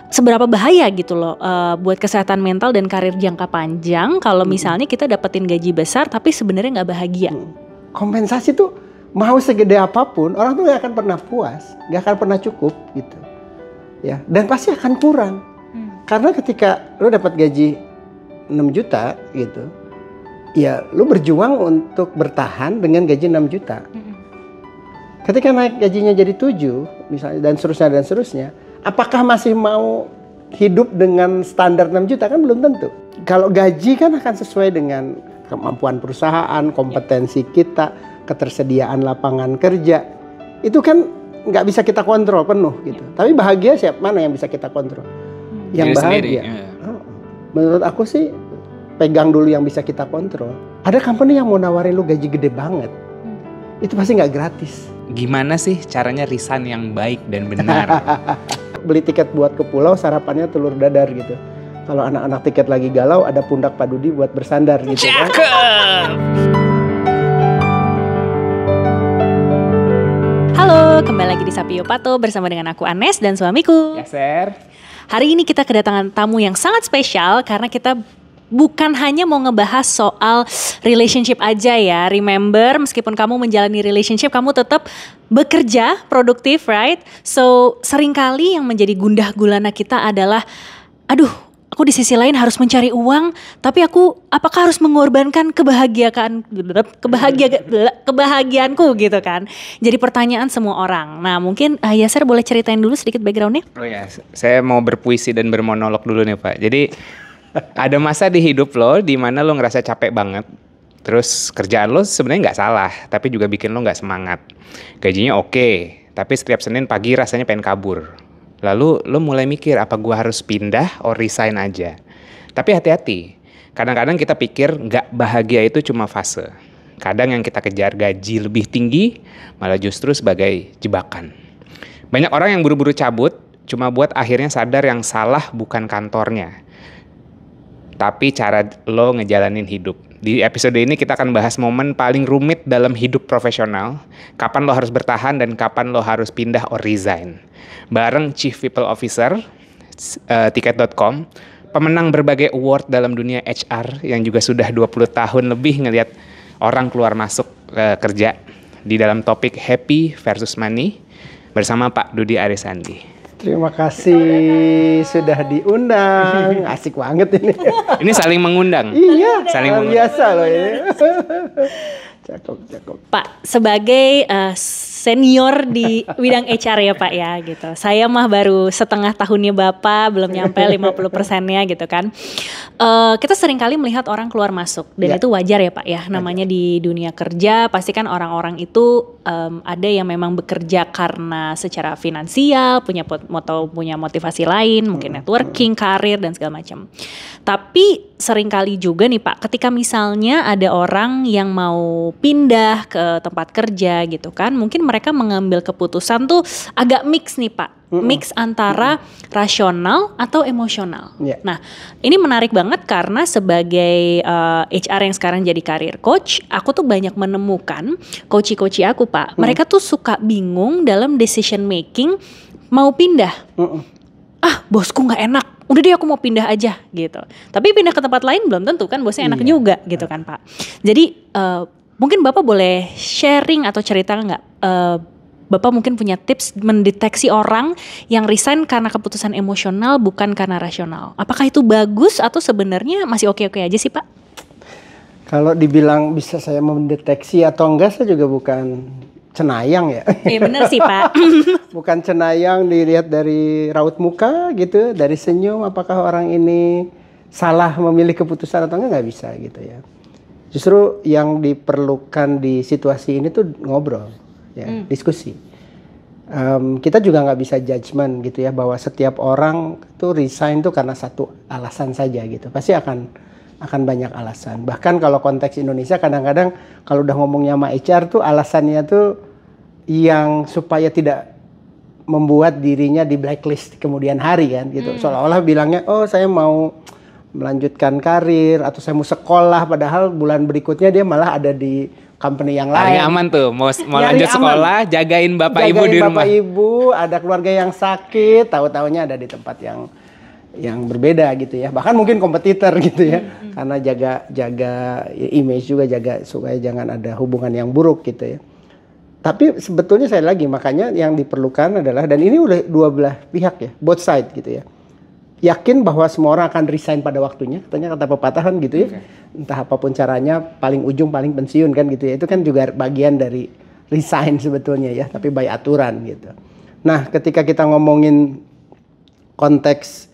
seberapa bahaya gitu loh buat kesehatan mental dan karir jangka panjang kalau misalnya kita dapetin gaji besar tapi sebenarnya nggak bahagia. Kompensasi tuh mau segede apapun orang tuh nggak akan pernah puas, nggak akan pernah cukup gitu, ya. Dan pasti akan kurang. Karena ketika lo dapat gaji 6 juta gitu, ya lo berjuang untuk bertahan dengan gaji 6 juta. Ketika naik gajinya jadi 7 misalnya dan seterusnya, apakah masih mau hidup dengan standar 6 juta? Kan belum tentu. Kalau gaji kan akan sesuai dengan kemampuan perusahaan, kompetensi kita, ketersediaan lapangan kerja. Itu kan nggak bisa kita kontrol penuh gitu. Tapi bahagia mana yang bisa kita kontrol? Yang bahagia. Menurut aku sih pegang dulu yang bisa kita kontrol. Ada company yang mau nawarin lu gaji gede banget. Itu pasti nggak gratis. Gimana sih caranya resign yang baik dan benar? Beli tiket buat ke pulau, sarapannya telur dadar gitu. Kalau anak-anak tiket lagi galau, ada pundak Pak Dudi buat bersandar gitu kan. Halo, kembali lagi di Sapio Pato bersama dengan aku Anes dan suamiku Yaser. Hari ini kita kedatangan tamu yang sangat spesial karena kita bukan hanya mau ngebahas soal relationship aja ya. Remember, meskipun kamu menjalani relationship, kamu tetap bekerja, produktif, right? So, seringkali yang menjadi gundah gulana kita adalah, aduh, aku di sisi lain harus mencari uang, tapi aku apakah harus mengorbankan kebahagiaanku gitu kan? Jadi pertanyaan semua orang. Nah, mungkin Yaser boleh ceritain dulu sedikit backgroundnya? Oh ya, saya mau berpuisi dan bermonolog dulu nih Pak. Jadi ada masa di hidup lo di mana lo ngerasa capek banget. Terus kerjaan lo sebenarnya nggak salah, tapi juga bikin lo nggak semangat. Gajinya oke, tapi setiap Senin pagi rasanya pengen kabur. Lalu lo mulai mikir apa gua harus pindah or resign aja. Tapi hati-hati, kadang-kadang kita pikir nggak bahagia itu cuma fase. Kadang yang kita kejar gaji lebih tinggi malah justru sebagai jebakan. Banyak orang yang buru-buru cabut cuma buat akhirnya sadar yang salah bukan kantornya, tapi cara lo ngejalanin hidup. Di episode ini kita akan bahas momen paling rumit dalam hidup profesional, kapan lo harus bertahan dan kapan lo harus pindah or resign. Bareng Chief People Officer, Tiket.com, pemenang berbagai award dalam dunia HR yang juga sudah 20 tahun lebih ngelihat orang keluar masuk kerja di dalam topik Happy versus Money bersama Pak Dudi Arisandi. Terima kasih sudah diundang. Asik banget ini. Ini saling mengundang. Iya, saling mengundang. Biasa loh ini. Cakep. Pak, sebagai senior di bidang HR ya Pak ya gitu. Saya mah baru setengah tahunnya Bapak, belum nyampe 50%-nya gitu kan. Kita sering kali melihat orang keluar masuk dan itu wajar ya Pak ya. Namanya di dunia kerja pasti kan orang-orang itu ada yang memang bekerja karena secara finansial, punya motivasi lain, mungkin networking, karir dan segala macam. Tapi seringkali juga nih Pak, ketika misalnya ada orang yang mau pindah ke tempat kerja gitu kan, mungkin mereka mengambil keputusan tuh agak mix nih Pak, mix antara rasional atau emosional. Nah, ini menarik banget karena sebagai HR yang sekarang jadi career coach, aku tuh banyak menemukan coach-coach aku Pak, mereka tuh suka bingung dalam decision making mau pindah. Bosku nggak enak, udah deh aku mau pindah aja gitu. Tapi pindah ke tempat lain belum tentu kan bosnya enak juga gitu kan Pak. Jadi mungkin Bapak boleh sharing atau cerita nggak? Bapak mungkin punya tips mendeteksi orang yang resign karena keputusan emosional bukan karena rasional. Apakah itu bagus atau sebenarnya masih oke-oke aja sih Pak? Kalau dibilang bisa saya mendeteksi atau enggak, saya juga bukan cenayang ya. Iya benar sih Pak. Bukan cenayang dilihat dari raut muka gitu, dari senyum apakah orang ini salah memilih keputusan atau enggak bisa gitu ya. Justru yang diperlukan di situasi ini tuh ngobrol ya, diskusi. Kita juga nggak bisa judgement gitu ya bahwa setiap orang tuh resign tuh karena satu alasan saja gitu. Pasti akan banyak alasan. Bahkan kalau konteks Indonesia kadang-kadang kalau udah ngomongnya sama HR tuh alasannya tuh yang supaya tidak membuat dirinya di blacklist kemudian hari kan gitu. Seolah-olah bilangnya saya mau melanjutkan karir atau saya mau sekolah, padahal bulan berikutnya dia malah ada di company yang Paling lain. aman tuh, mau Nyari lanjut aman. sekolah, jagain bapak ibu Jagain di bapak rumah. ibu, ada keluarga yang sakit, tahu-taunya ada di tempat yang berbeda gitu ya. Bahkan mungkin kompetitor gitu ya. Karena jaga image juga, jaga supaya jangan ada hubungan yang buruk gitu ya. Tapi sebetulnya saya lagi, makanya yang diperlukan adalah, dan ini udah dua belah pihak ya, both side gitu ya. Yakin bahwa semua orang akan resign pada waktunya, katanya kata pepatahan gitu ya. Entah apapun caranya, paling ujung paling pensiun kan gitu ya. Itu kan juga bagian dari resign sebetulnya ya, tapi by aturan gitu. Nah, ketika kita ngomongin konteks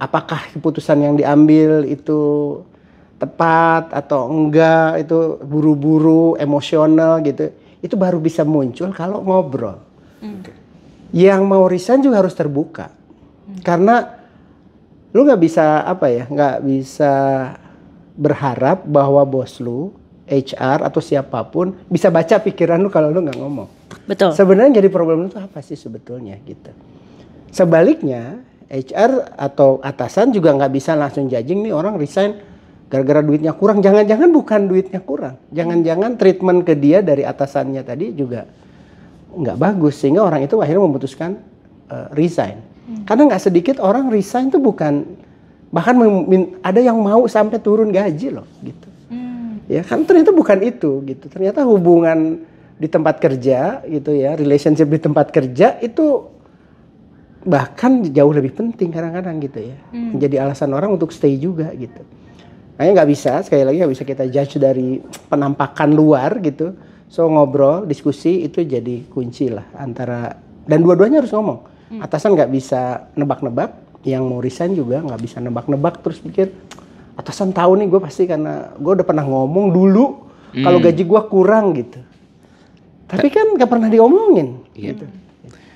apakah keputusan yang diambil itu tepat atau enggak, itu buru-buru, emosional gitu, itu baru bisa muncul kalau ngobrol. Yang mau resign juga harus terbuka. Karena lu nggak bisa nggak bisa berharap bahwa bos lu, HR atau siapapun bisa baca pikiran lu kalau lu nggak ngomong. Betul. Sebenarnya jadi problem itu apa sih sebetulnya gitu. Sebaliknya HR atau atasan juga nggak bisa langsung judging nih orang resign gara-gara duitnya kurang. Jangan-jangan bukan duitnya kurang. Jangan-jangan treatment ke dia dari atasannya tadi juga nggak bagus sehingga orang itu akhirnya memutuskan resign. Karena nggak sedikit orang resign tuh bukan, bahkan ada yang mau sampai turun gaji loh gitu. Ya kan ternyata bukan itu gitu. Ternyata hubungan di tempat kerja gitu ya, relationship di tempat kerja itu bahkan jauh lebih penting kadang-kadang gitu ya. Menjadi alasan orang untuk stay juga gitu. Makanya nggak bisa, sekali lagi nggak bisa kita judge dari penampakan luar gitu. So ngobrol, diskusi itu jadi kunci lah antara, dan dua-duanya harus ngomong. Atasan nggak bisa nebak-nebak, yang mau resign juga nggak bisa nebak-nebak terus pikir atasan tahu nih gue pasti karena gue udah pernah ngomong dulu kalau gaji gue kurang gitu. Tapi kan nggak pernah diomongin. Gitu.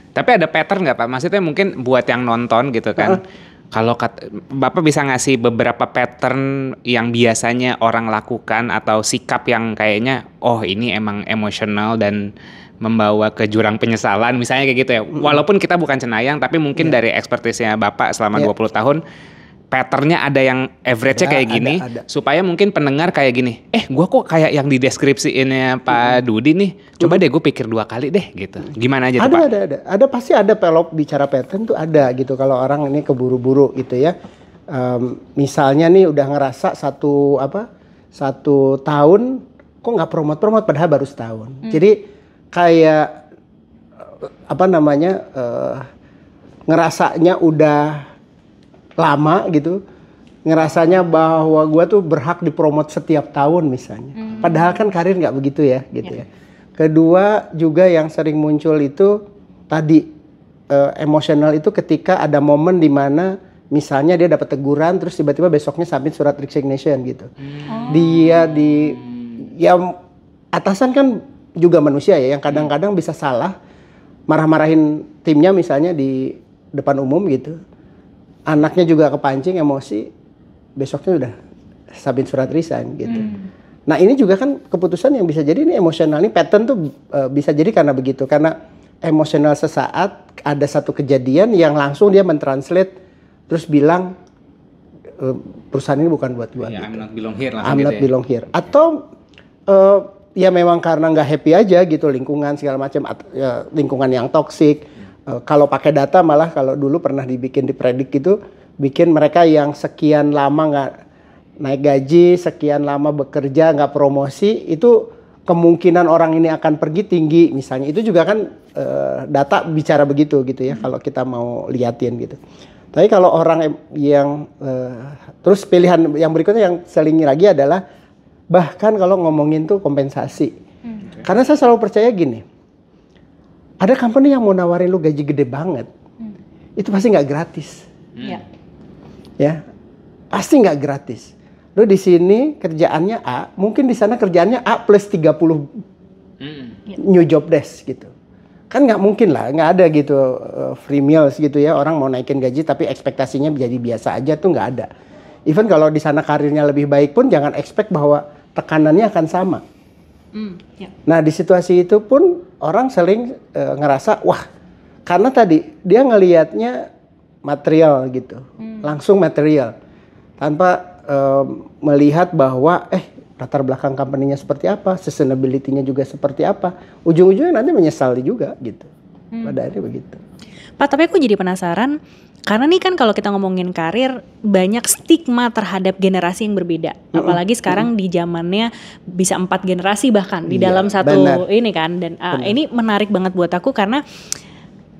Tapi ada pattern nggak Pak? Maksudnya mungkin buat yang nonton gitu kan. Kalau Bapak bisa ngasih beberapa pattern yang biasanya orang lakukan atau sikap yang kayaknya oh ini emang emosional dan membawa ke jurang penyesalan misalnya kayak gitu ya. Walaupun kita bukan cenayang tapi mungkin dari ekspertisnya Bapak selama 20 tahun patternnya ada yang average-nya kayak gini supaya mungkin pendengar kayak gini. Gua kok kayak yang di deskripsiinnya Pak Dudi nih. Coba deh gue pikir 2 kali deh gitu. Gimana aja tuh Pak? Ada pasti ada kalau bicara pattern tuh ada gitu kalau orang ini keburu-buru gitu ya. Misalnya nih udah ngerasa satu tahun kok nggak promote padahal baru setahun. Jadi kayak ngerasanya udah lama gitu, ngerasanya bahwa gue tuh berhak dipromot setiap tahun misalnya. Padahal kan karir nggak begitu ya gitu ya. Kedua juga yang sering muncul itu tadi emosional itu ketika ada momen di mana misalnya dia dapat teguran terus tiba-tiba besoknya submit surat resignation gitu. Atasan kan juga manusia ya yang kadang-kadang bisa salah marah-marahin timnya misalnya di depan umum gitu. Anaknya juga kepancing emosi, besoknya udah submit surat resign gitu. Nah ini juga kan keputusan yang bisa jadi ini emosional, ini pattern tuh bisa jadi karena begitu. Karena emosional sesaat ada satu kejadian yang langsung dia mentranslate terus bilang perusahaan ini bukan buat gua. Yeah, gitu. I'm not belong here. I'm not belong here. Atau ya memang karena nggak happy aja gitu lingkungan segala macam, lingkungan yang toksik. Kalau pakai data malah kalau dulu pernah dipredik gitu, bikin mereka yang sekian lama nggak naik gaji, sekian lama bekerja nggak promosi, itu kemungkinan orang ini akan pergi tinggi misalnya. Itu juga kan data bicara begitu gitu ya kalau kita mau liatin gitu. Tapi kalau orang yang terus pilihan yang berikutnya yang sering lagi adalah bahkan kalau ngomongin tuh kompensasi. Karena saya selalu percaya gini. Ada company yang mau nawarin lu gaji gede banget, itu pasti nggak gratis, ya, pasti nggak gratis. Lu di sini kerjaannya A, mungkin di sana kerjaannya A plus 30 new job desk gitu, kan nggak mungkin lah, nggak ada gitu free meals gitu ya orang mau naikin gaji tapi ekspektasinya jadi biasa aja tuh nggak ada. Even kalau di sana karirnya lebih baik pun jangan expect bahwa tekanannya akan sama. Nah di situasi itu pun orang sering ngerasa wah karena tadi dia ngelihatnya material gitu, langsung material tanpa melihat bahwa latar belakang company-nya seperti apa, sustainability-nya juga seperti apa, ujung-ujungnya nanti menyesal juga gitu. Pada akhirnya begitu. Pak, tapi aku jadi penasaran, karena nih kan kalau kita ngomongin karir, banyak stigma terhadap generasi yang berbeda. Apalagi sekarang di zamannya bisa 4 generasi bahkan di dalam satu ini kan. Dan ini menarik banget buat aku karena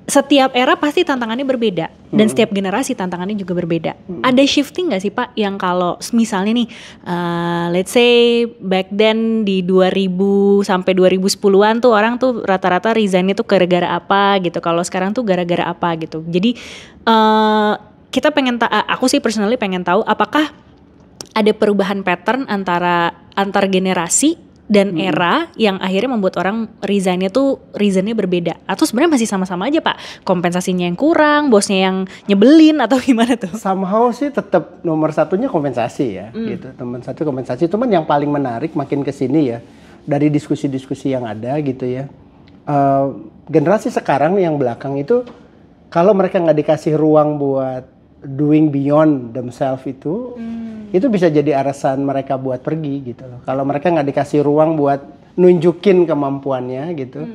setiap era pasti tantangannya berbeda dan setiap generasi tantangannya juga berbeda. Ada shifting nggak sih Pak yang kalau misalnya nih let's say back then di 2000 sampai 2010-an tuh orang tuh rata-rata resignnya tuh gara-gara apa gitu. Kalau sekarang tuh gara-gara apa gitu. Jadi kita pengen aku sih personally pengen tahu apakah ada perubahan pattern antar generasi dan era yang akhirnya membuat orang reasonnya berbeda, atau sebenarnya masih sama-sama aja Pak, kompensasinya yang kurang, bosnya yang nyebelin atau gimana tuh? Somehow sih tetap nomor satunya kompensasi ya, gitu. Nomor satu kompensasi, cuman yang paling menarik makin kesini ya dari diskusi-diskusi yang ada gitu ya, generasi sekarang yang belakang itu kalau mereka nggak dikasih ruang buat doing beyond themselves itu bisa jadi alasan mereka buat pergi gitu loh. Kalau mereka nggak dikasih ruang buat nunjukin kemampuannya gitu,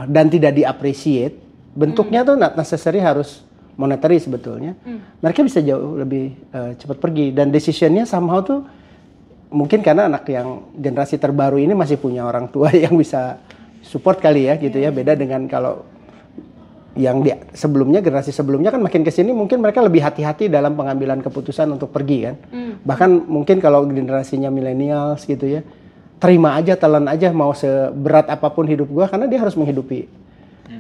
dan tidak di-appreciate, bentuknya tuh not necessary harus monetary sebetulnya. Mereka bisa jauh lebih cepat pergi dan decisionnya somehow tuh mungkin karena anak yang generasi terbaru ini masih punya orang tua yang bisa support kali ya gitu ya. Beda dengan kalau yang sebelumnya, generasi sebelumnya kan makin kesini mungkin mereka lebih hati-hati dalam pengambilan keputusan untuk pergi kan. Bahkan mungkin kalau generasinya millennials gitu ya, terima aja, telan aja mau seberat apapun hidup gua karena dia harus menghidupi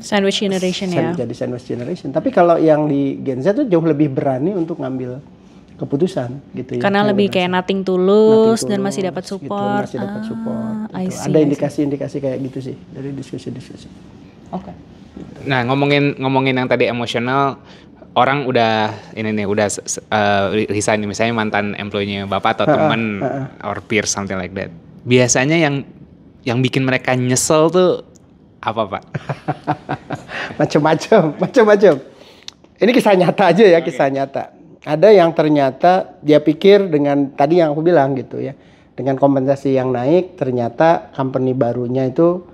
sandwich generation ya. Jadi sandwich generation. Tapi kalau yang di Gen Z tuh jauh lebih berani untuk ngambil keputusan gitu ya. Karena lebih kayak nothing tulus dan masih dapat support. Gitu, masih dapat support. Gitu. Ada indikasi-indikasi kayak gitu sih dari diskusi-diskusi. Oke. Nah, ngomongin yang tadi emosional, orang udah resign misalnya mantan employee-nya Bapak atau teman or peer something like that. Biasanya yang bikin mereka nyesel tuh apa, Pak? Macam-macam. Ini kisah nyata aja ya, kisah nyata. Ada yang ternyata dia pikir dengan tadi yang aku bilang gitu ya, dengan kompensasi yang naik, ternyata company barunya itu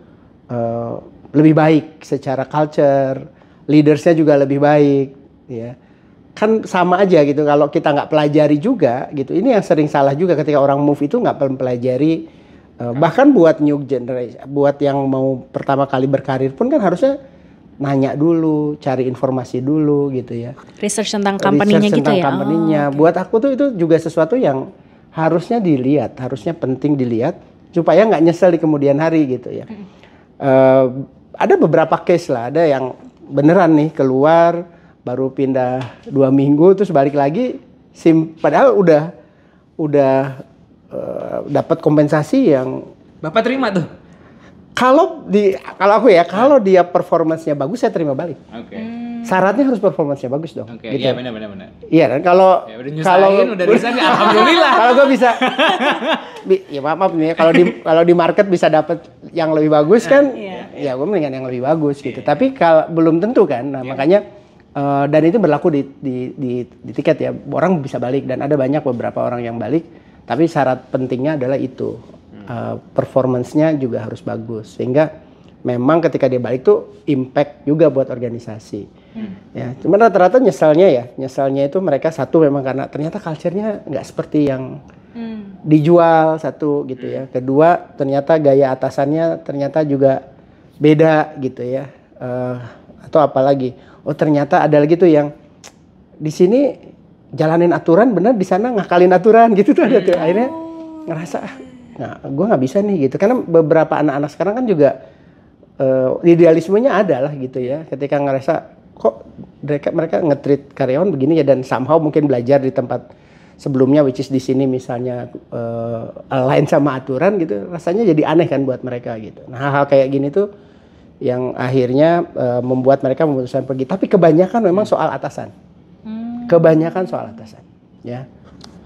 lebih baik secara culture, leadersnya juga lebih baik, ya. Kan sama aja gitu kalau kita nggak pelajari juga gitu. Ini yang sering salah juga ketika orang move itu nggak pelajari. Bahkan buat new generation, buat yang mau pertama kali berkarir pun kan harusnya nanya dulu, cari informasi dulu gitu ya. Research tentang company-nya gitu ya. Okay. Buat aku tuh itu juga sesuatu yang harusnya dilihat, harusnya penting dilihat supaya nggak nyesel di kemudian hari gitu ya. Ada beberapa case lah, ada yang beneran nih keluar baru pindah 2 minggu terus balik lagi padahal udah dapat kompensasi yang Bapak terima tuh. Kalau aku ya, kalau dia performance-nya bagus saya terima balik. Oke. Syaratnya harus performance-nya bagus dong. Oke, gitu. iya benar. Iya kan kalau udah bisa nih alhamdulillah. Kalau gue bisa ya maaf nih ya, kalau di market bisa dapat yang lebih bagus kan, ya gue mendingan yang lebih bagus gitu. Tapi kalau belum tentu kan. Nah, makanya dan itu berlaku di tiket ya. Orang bisa balik dan ada banyak beberapa orang yang balik, tapi syarat pentingnya adalah itu. Performance-nya juga harus bagus sehingga memang ketika dia balik tuh impact juga buat organisasi. Ya, cuman rata-rata nyesalnya itu mereka satu memang karena ternyata culture-nya nggak seperti yang dijual satu gitu ya. Kedua ternyata gaya atasannya ternyata juga beda gitu ya. Atau apalagi, ternyata ada lagi tuh yang di sini jalanin aturan bener, di sana ngakalin aturan gitu tuh ada tuh. Akhirnya ngerasa nah, gue nggak bisa nih gitu. Karena beberapa anak-anak sekarang kan juga idealismenya ada lah gitu ya. Ketika ngerasa kok mereka nge-treat karyawan begini ya, dan somehow mungkin belajar di tempat sebelumnya, which is di sini misalnya align sama aturan gitu, rasanya jadi aneh kan buat mereka gitu. Nah, hal-hal kayak gini tuh yang akhirnya membuat mereka memutuskan pergi. Tapi kebanyakan memang soal atasan. Kebanyakan soal atasan, ya.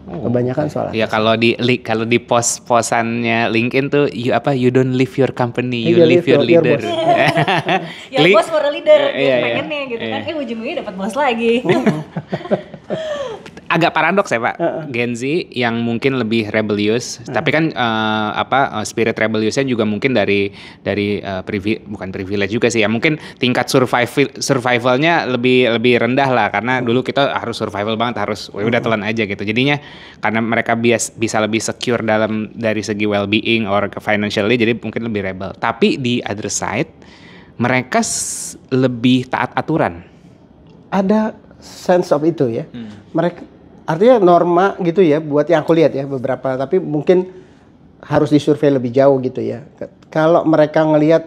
Kebanyakan soal atasan. Ya kalau di post-posannya LinkedIn tuh you don't leave your company, you leave your leader. Ya bos for a leader, pengennya gitu kan. Ujung-ujungnya dapat bos lagi. agak paradoks ya Pak. Gen Z yang mungkin lebih rebellious, tapi kan spirit rebelliousnya juga mungkin dari bukan privilege juga sih ya. Mungkin tingkat survivalnya lebih rendah lah, karena dulu kita harus survival banget, harus udah telan aja gitu. Jadinya karena mereka bisa lebih secure dari segi well-being or financially, jadi mungkin lebih rebel. Tapi di other side mereka lebih taat aturan. Ada sense of itu ya. Mereka artinya norma gitu ya, buat yang aku lihat ya beberapa, tapi mungkin harus disurvei lebih jauh gitu ya. Kalau mereka ngelihat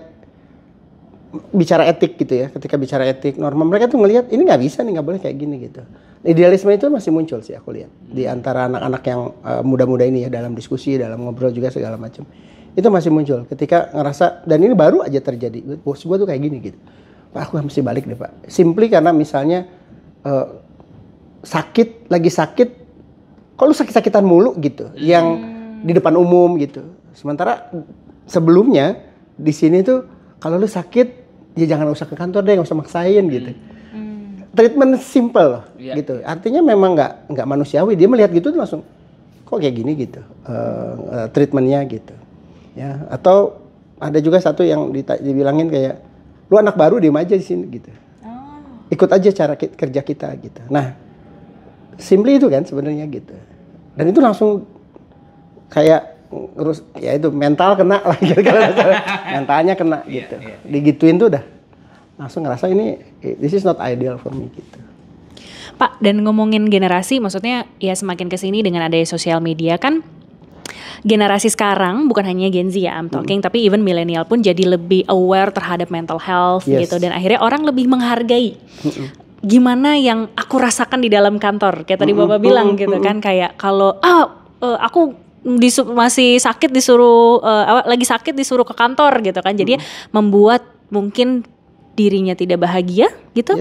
bicara etik gitu ya, ketika bicara etik norma, mereka tuh ngelihat ini nggak bisa nih, nggak boleh kayak gini gitu. Idealisme itu masih muncul sih aku lihat di antara anak-anak yang muda-muda ini ya, dalam diskusi, dalam ngobrol juga segala macam. Itu masih muncul ketika ngerasa, dan ini baru aja terjadi, bos gua tuh kayak gini gitu. Pak, aku mesti balik deh Pak. Simply karena misalnya lagi sakit, kok lu sakit-sakitan mulu gitu, yang di depan umum gitu. Sementara sebelumnya di sini tuh kalau lu sakit ya jangan usah ke kantor deh, nggak usah maksain gitu. Treatment simple loh, gitu. Artinya memang nggak manusiawi. Dia melihat gitu tuh langsung kok kayak gini gitu, treatmentnya gitu. Ya, atau ada juga satu yang dibilangin kayak lu anak baru, diem aja di sini gitu. Ikut aja cara kerja kita gitu. Nah, simply itu kan sebenarnya gitu. Dan itu langsung kayak ngurus, ya itu mental kena lah gitu. Mentalnya kena gitu. Digituin tuh udah langsung ngerasa ini this is not ideal for me gitu. Pak, dan ngomongin generasi, maksudnya ya semakin kesini dengan adanya sosial media kan, generasi sekarang bukan hanya Gen Z ya I'm talking, tapi even milenial pun jadi lebih aware terhadap mental health gitu, dan akhirnya orang lebih menghargai gimana yang aku rasakan di dalam kantor, kayak tadi Bapak bilang gitu kan, kayak kalau aku masih sakit lagi sakit disuruh ke kantor gitu kan, jadi membuat mungkin dirinya tidak bahagia gitu.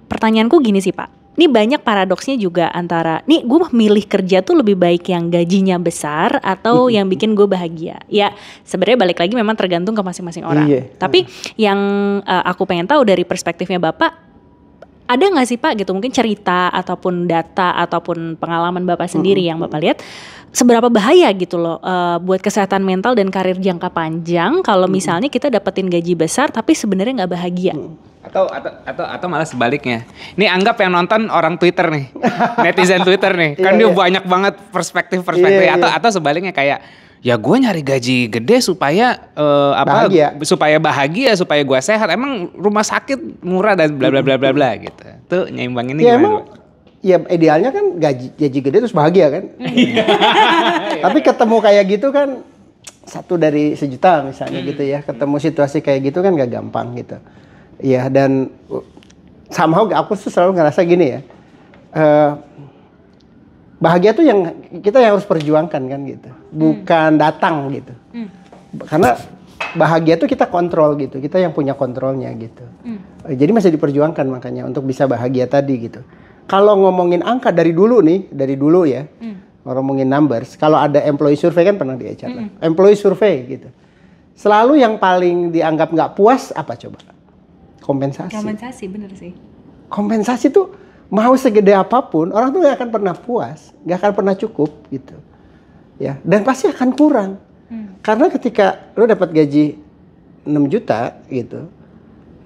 Pertanyaanku gini sih Pak, ini banyak paradoksnya juga antara, nih gue milih kerja tuh lebih baik yang gajinya besar atau yang bikin gue bahagia. Ya sebenarnya balik lagi memang tergantung ke masing-masing orang. Tapi yang aku pengen tahu dari perspektifnya Bapak, ada nggak sih Pak gitu mungkin cerita ataupun data ataupun pengalaman Bapak sendiri yang Bapak lihat seberapa bahaya gitu loh buat kesehatan mental dan karir jangka panjang kalau misalnya kita dapetin gaji besar tapi sebenarnya nggak bahagia. Atau malah sebaliknya. Ini anggap yang nonton orang Twitter nih, netizen Twitter nih, kan dia banyak banget perspektif. Atau sebaliknya kayak, ya gue nyari gaji gede supaya supaya bahagia, supaya gue sehat. Emang rumah sakit murah dan bla bla bla bla bla gitu. Tuh nyimbangin ini gimana? Ya idealnya kan gaji gede terus bahagia kan. Tapi ketemu kayak gitu kan 1 dari sejuta misalnya gitu ya. Ketemu situasi kayak gitu kan gak gampang gitu. Iya, dan somehow aku tuh selalu ngerasa gini ya, bahagia tuh yang kita yang harus perjuangkan kan gitu, bukan datang gitu. Karena bahagia tuh kita kontrol gitu, kita yang punya kontrolnya gitu. Jadi masih diperjuangkan makanya untuk bisa bahagia tadi gitu. Kalau ngomongin angka dari dulu ya, ngomongin numbers, kalau ada employee survey kan pernah di HR lah, employee survey gitu. Selalu yang paling dianggap nggak puas apa coba? Kompensasi, bener sih. Kompensasi tuh mau segede apapun orang tuh gak akan pernah puas, gak akan pernah cukup gitu, ya. Dan pasti akan kurang, karena ketika lo dapat gaji 6 juta gitu,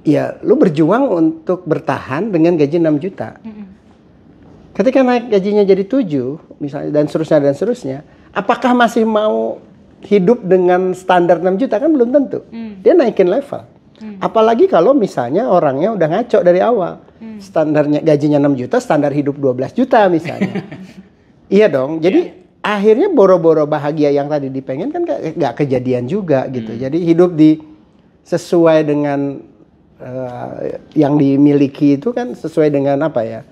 ya lo berjuang untuk bertahan dengan gaji 6 juta. Ketika naik gajinya jadi 7 misalnya dan seterusnya, apakah masih mau hidup dengan standar 6 juta kan belum tentu. Dia naikin level. Apalagi kalau misalnya orangnya udah ngaco dari awal. Standarnya gajinya 6 juta, standar hidup 12 juta misalnya. Iya dong. Jadi akhirnya boro-boro bahagia yang tadi dipengen kan gak kejadian juga gitu. Jadi hidup sesuai dengan yang dimiliki itu kan sesuai dengan apa ya?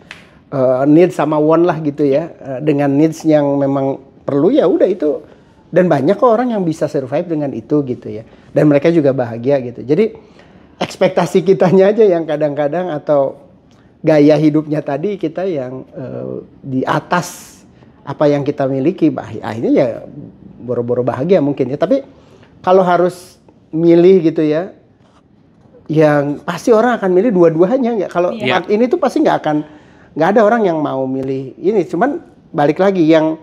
Need sama want lah gitu ya. Dengan needs yang memang perlu ya udah itu. Dan banyak kok orang yang bisa survive dengan itu gitu ya. Dan mereka juga bahagia gitu. Jadi ekspektasi kitanya aja yang kadang-kadang atau gaya hidupnya tadi kita yang di atas apa yang kita miliki, akhirnya ya boro-boro bahagia mungkin ya. Tapi kalau harus milih gitu ya, yang pasti orang akan milih dua-duanya. Kalau ini tuh pasti nggak nggak ada orang yang mau milih ini. Cuman balik lagi yang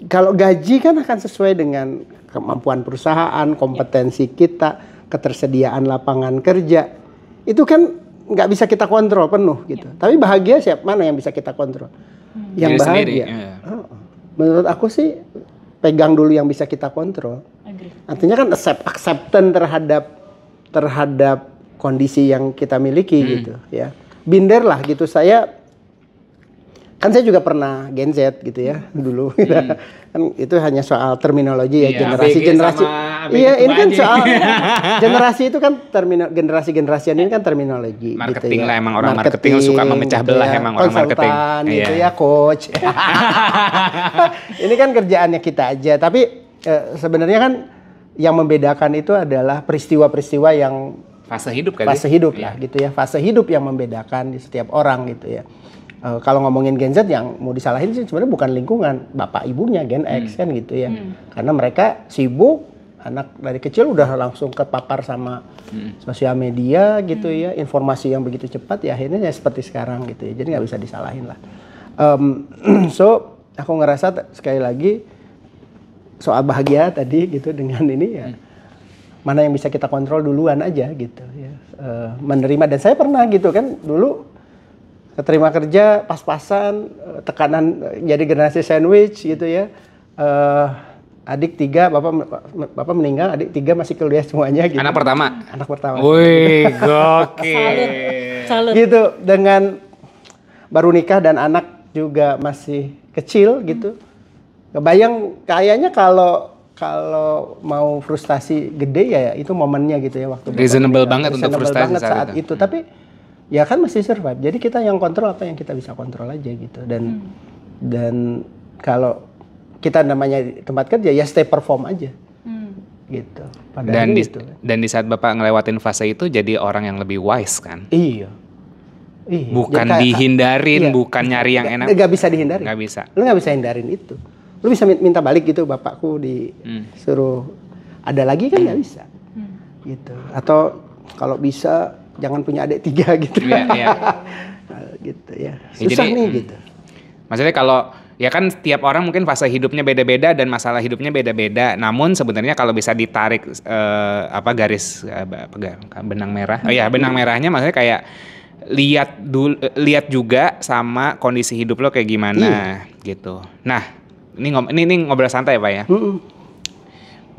kalau gaji kan akan sesuai dengan kemampuan perusahaan, kompetensi kita, ketersediaan lapangan kerja. Itu kan nggak bisa kita kontrol penuh gitu. Tapi bahagia mana yang bisa kita kontrol? Yang Diri bahagia. Menurut aku sih pegang dulu yang bisa kita kontrol. Artinya kan acceptance terhadap kondisi yang kita miliki gitu ya. Binder lah gitu. Saya juga pernah Gen Z gitu ya dulu. Kan itu hanya soal terminologi ya, generasi. Iya, ini kan soal generasi itu kan generasi ini kan terminologi marketing gitu ya. lah, emang orang marketing suka memecah belah gitu ya. Emang orang marketing gitu ya, coach. Ini kan kerjaannya kita aja, tapi sebenarnya kan yang membedakan itu adalah peristiwa-peristiwa yang fase hidup lah gitu ya, fase hidup yang membedakan di setiap orang gitu ya. Kalau ngomongin Gen Z yang mau disalahin sih sebenarnya bukan lingkungan, bapak ibunya Gen X kan gitu ya. Karena mereka sibuk, anak dari kecil udah langsung kepapar sama sosial media gitu ya, informasi yang begitu cepat ya akhirnya ya seperti sekarang gitu ya. Jadi nggak bisa disalahin lah. So aku ngerasa sekali lagi soal bahagia tadi gitu dengan ini ya. Mana yang bisa kita kontrol duluan aja gitu ya. Menerima, dan saya pernah gitu kan dulu keterima kerja pas-pasan, tekanan jadi generasi sandwich gitu ya. Adik 3, bapak meninggal, adik 3 masih kuliah semuanya gitu. Anak pertama. Wih, gokil. Salut. Gitu, dengan baru nikah dan anak juga masih kecil gitu. Kebayang kayaknya kalau mau frustasi gede ya itu momennya gitu ya, waktu reasonable banget untuk frustasi saat itu. Tapi ya kan mesti survive. Jadi kita yang kontrol apa yang kita bisa kontrol aja gitu. Dan kalau kita namanya tempat kerja ya stay perform aja. Gitu. Dan di saat Bapak ngelewatin fase itu jadi orang yang lebih wise kan? Iya. Bukan dihindarin, bukan nyari yang enak. Gak bisa dihindarin. Gak bisa. Lu gak bisa hindarin itu. Lu bisa minta balik gitu, bapakku disuruh ada lagi kan gak bisa. Gitu. Atau kalau bisa jangan punya adik 3 gitu. Iya. Gitu ya. Susah jadi, nih gitu. Maksudnya kalau ya kan tiap orang mungkin fase hidupnya beda-beda dan masalah hidupnya beda-beda. Namun sebenarnya kalau bisa ditarik garis benang merah. Oh ya, benang merahnya maksudnya kayak lihat juga sama kondisi hidup lo kayak gimana gitu. Nah, ini ngobrol santai ya Pak ya.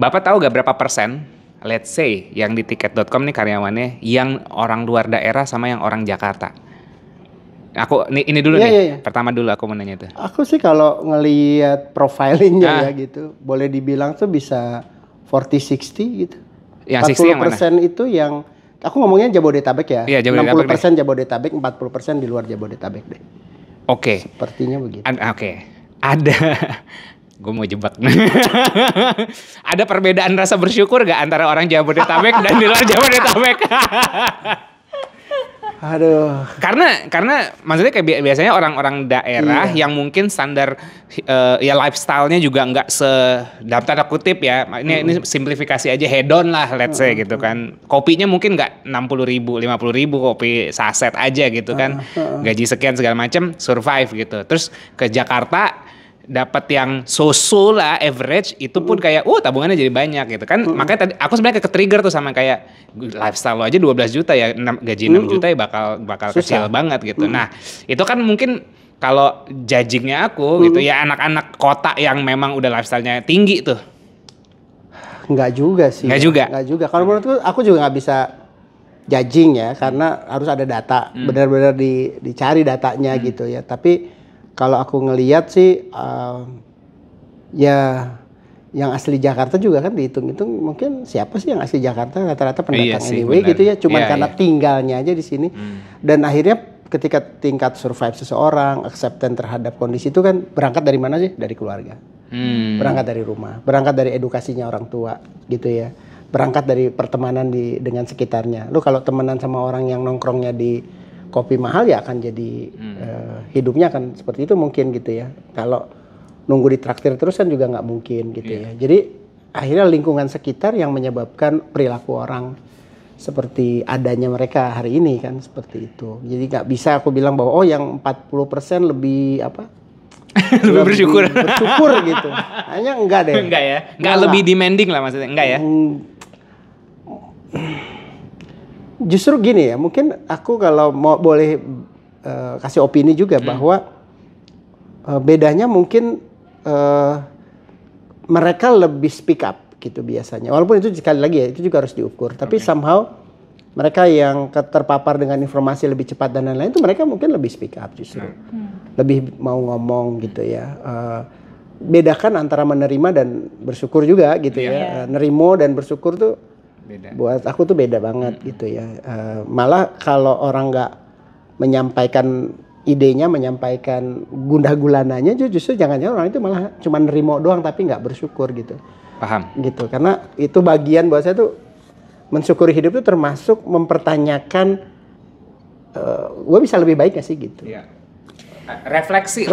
Bapak tahu gak berapa persen, let's say yang di tiket.com nih karyawannya yang orang luar daerah sama yang orang Jakarta? Ini dulu nih. Pertama dulu aku mau nanya tuh. Aku sih kalau ngelihat profilingnya ya gitu, boleh dibilang tuh bisa 40-60 gitu. Yang 60 yang mana? 40% itu yang aku ngomongnya Jabodetabek ya. Iya, Jabodetabek 60% Jabodetabek, 40% di luar Jabodetabek deh. Oke. Sepertinya begitu. Oke. Ada gue mau jebak. Ada perbedaan rasa bersyukur gak antara orang Jabodetabek dan di luar Jabodetabek? Aduh. Karena maksudnya kayak biasanya orang-orang daerah yang mungkin standar ya lifestyle-nya juga nggak dalam tanda kutip ya. Ini simplifikasi aja, hedon lah let's say gitu kan. Kopinya mungkin nggak 60.000, 50.000 kopi saset aja gitu kan. Gaji sekian segala macam survive gitu. Terus ke Jakarta dapat yang so-so lah average, itu pun kayak tabungannya jadi banyak gitu kan. Makanya tadi aku sebenarnya ke-trigger tuh sama kayak lifestyle lo aja 12 juta ya, gaji 6 juta ya bakal kecil banget gitu. Nah, itu kan mungkin kalau judgingnya aku gitu ya, anak-anak kota yang memang udah lifestyle-nya tinggi tuh. Enggak juga sih. Enggak juga. Kalau menurutku aku juga nggak bisa judging ya, karena harus ada data, benar-benar dicari datanya gitu ya. Tapi kalau aku ngelihat sih ya yang asli Jakarta juga kan dihitung-hitung, mungkin siapa sih yang asli Jakarta rata-rata pendatang anyway gitu ya, cuman karena tinggalnya aja di sini. Dan akhirnya ketika tingkat survive seseorang, acceptance terhadap kondisi itu kan berangkat dari mana sih? Dari keluarga. Berangkat dari rumah, berangkat dari edukasinya orang tua gitu ya. Berangkat dari pertemanan dengan sekitarnya. Lu kalau temenan sama orang yang nongkrongnya di kopi mahal ya akan jadi hidupnya akan seperti itu mungkin gitu ya. Kalau nunggu ditraktir terus kan juga nggak mungkin gitu ya. Jadi akhirnya lingkungan sekitar yang menyebabkan perilaku orang seperti adanya mereka hari ini kan, seperti itu. Jadi nggak bisa aku bilang bahwa oh yang 40% lebih apa? Lebih bersyukur. Bersyukur gitu. Hanya enggak deh. Enggak ya? Enggak lebih demanding lah maksudnya, enggak ya? Justru gini ya, mungkin aku kalau mau boleh kasih opini juga bahwa bedanya mungkin mereka lebih speak up gitu biasanya. Walaupun itu sekali lagi ya, itu juga harus diukur. Tapi somehow mereka yang terpapar dengan informasi lebih cepat dan lain-lain itu mereka mungkin lebih speak up justru. Lebih mau ngomong gitu ya. Bedakan antara menerima dan bersyukur juga gitu ya. Nerimo dan bersyukur tuh beda. Buat aku tuh beda banget gitu ya. Malah kalau orang nggak menyampaikan idenya, menyampaikan gundah gulananya, justru jangan-jangan orang itu malah cuma nerimo doang tapi nggak bersyukur gitu. Paham. Gitu, karena itu bagian buat saya tuh mensyukuri hidup itu termasuk mempertanyakan gue bisa lebih baik gak sih gitu. Iya. Refleksi.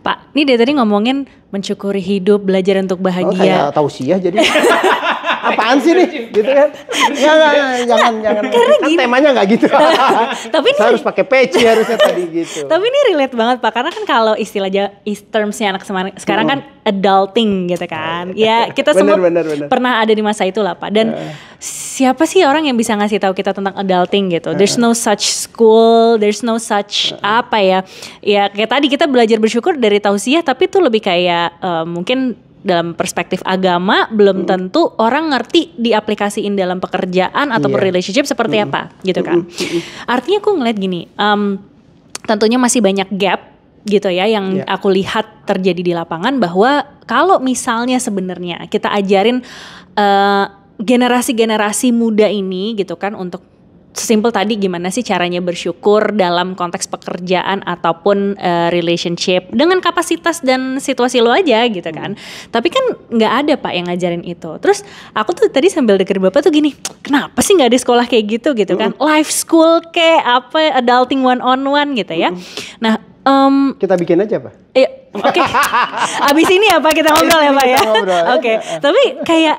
Pak, ini dari tadi ngomongin mensyukuri hidup, belajar untuk bahagia. Oh, kayak tausiah jadi. Apaan sih nih? Gitu kan? Jangan. Kan temanya nggak gitu. Tapi ini harus pakai peci harusnya tadi gitu. Tapi ini relate banget Pak, karena kan kalau istilah termsnya anak sekarang kan adulting gitu kan. Ya kita semua pernah ada di masa itu lah Pak. Dan siapa sih orang yang bisa ngasih tahu kita tentang adulting gitu? There's no such school, there's no such apa ya? Ya kayak tadi kita belajar bersyukur dari tausiah, tapi itu lebih kayak mungkin dalam perspektif agama belum tentu orang ngerti diaplikasiin dalam pekerjaan ataupun relationship seperti apa gitu kan. Artinya aku ngeliat gini, tentunya masih banyak gap gitu ya yang aku lihat terjadi di lapangan, bahwa kalau misalnya sebenarnya kita ajarin generasi-generasi muda ini gitu kan untuk sesimpel tadi gimana sih caranya bersyukur dalam konteks pekerjaan ataupun relationship dengan kapasitas dan situasi lo aja gitu kan. Tapi kan nggak ada Pak yang ngajarin itu. Terus aku tuh tadi sambil denger Bapak tuh gini, kenapa sih nggak ada sekolah kayak gitu kan? Life school kayak apa, adulting one on one gitu ya. Nah kita bikin aja Pak. Oke. Abis ini ya Pak kita ngobrol ya Pak ya. Oke. Tapi kayak